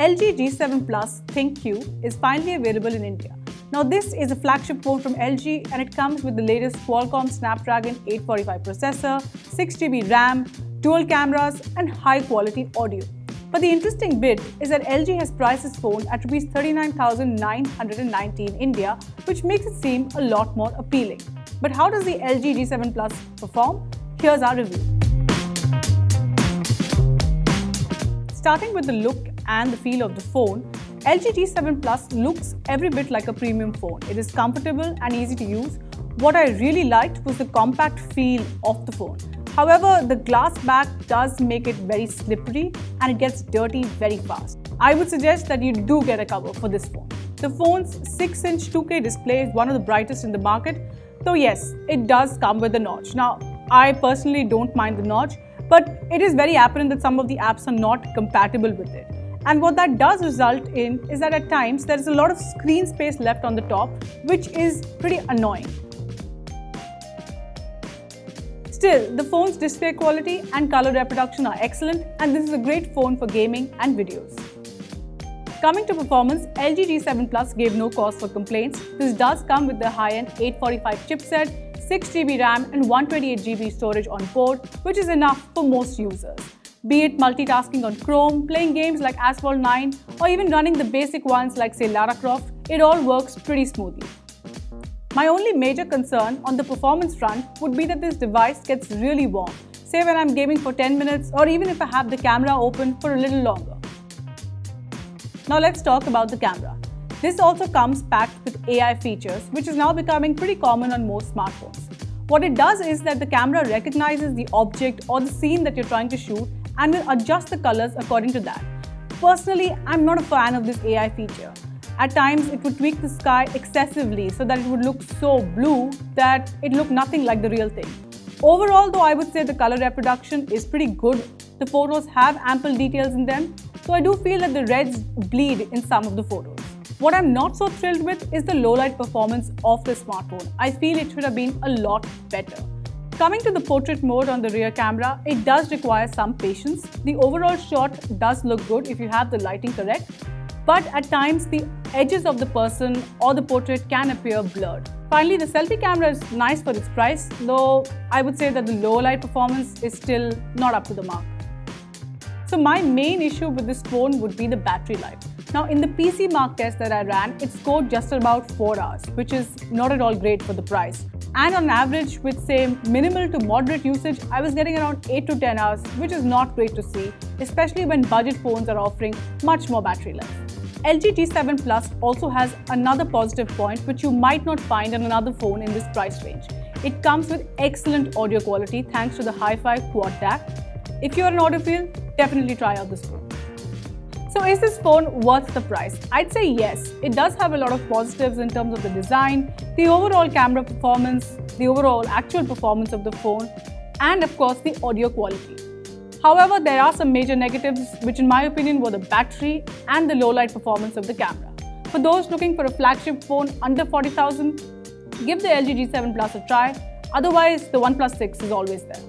LG G7 ThinQ is finally available in India. Now this is a flagship phone from LG and it comes with the latest Qualcomm Snapdragon 845 processor, 6GB RAM, dual cameras and high quality audio. But the interesting bit is that LG has priced this phone at Rs 39,990 in India, which makes it seem a lot more appealing. But how does the LG G7 Plus perform? Here's our review. Starting with the look and the feel of the phone, LG G7 Plus looks every bit like a premium phone. It is comfortable and easy to use. What I really liked was the compact feel of the phone. However, the glass back does make it very slippery and it gets dirty very fast. I would suggest that you do get a cover for this phone. The phone's 6-inch 2K display is one of the brightest in the market, though yes, it does come with a notch. Now, I personally don't mind the notch, but it is very apparent that some of the apps are not compatible with it. And what that does result in is that at times there is a lot of screen space left on the top, which is pretty annoying. Still, the phone's display quality and color reproduction are excellent, and this is a great phone for gaming and videos. Coming to performance, LG G7 Plus gave no cause for complaints. This does come with the high-end 845 chipset, 6GB RAM and 128GB storage on board, which is enough for most users. Be it multitasking on Chrome, playing games like Asphalt 9, or even running the basic ones like say Lara Croft, it all works pretty smoothly. My only major concern on the performance front would be that this device gets really warm, say when I'm gaming for 10 minutes or even if I have the camera open for a little longer. Now let's talk about the camera. This also comes packed with AI features, which is now becoming pretty common on most smartphones. What it does is that the camera recognizes the object or the scene that you're trying to shoot and will adjust the colors according to that. Personally, I'm not a fan of this AI feature. At times, it would tweak the sky excessively so that it would look so blue that it looked nothing like the real thing. Overall, though, I would say the color reproduction is pretty good. The photos have ample details in them, so I do feel that the reds bleed in some of the photos. What I'm not so thrilled with is the low light performance of the smartphone. I feel it should have been a lot better. Coming to the portrait mode on the rear camera, it does require some patience. The overall shot does look good if you have the lighting correct, but at times the edges of the person or the portrait can appear blurred. Finally, the selfie camera is nice for its price, though I would say that the low light performance is still not up to the mark. So my main issue with this phone would be the battery life. Now in the PC mark test that I ran, it scored just about 4 hours, which is not at all great for the price. And on average, with say minimal to moderate usage, I was getting around 8 to 10 hours, which is not great to see, especially when budget phones are offering much more battery life. LG G7 Plus also has another positive point which you might not find on another phone in this price range. It comes with excellent audio quality thanks to the Hi-Fi quad DAC. If you're an audiophile, definitely try out this phone. So is this phone worth the price? I'd say yes. It does have a lot of positives in terms of the design, the overall camera performance, the overall actual performance of the phone, and of course the audio quality. However, there are some major negatives which in my opinion were the battery and the low light performance of the camera. For those looking for a flagship phone under 40,000, give the LG G7 Plus a try. Otherwise, the OnePlus 6 is always there.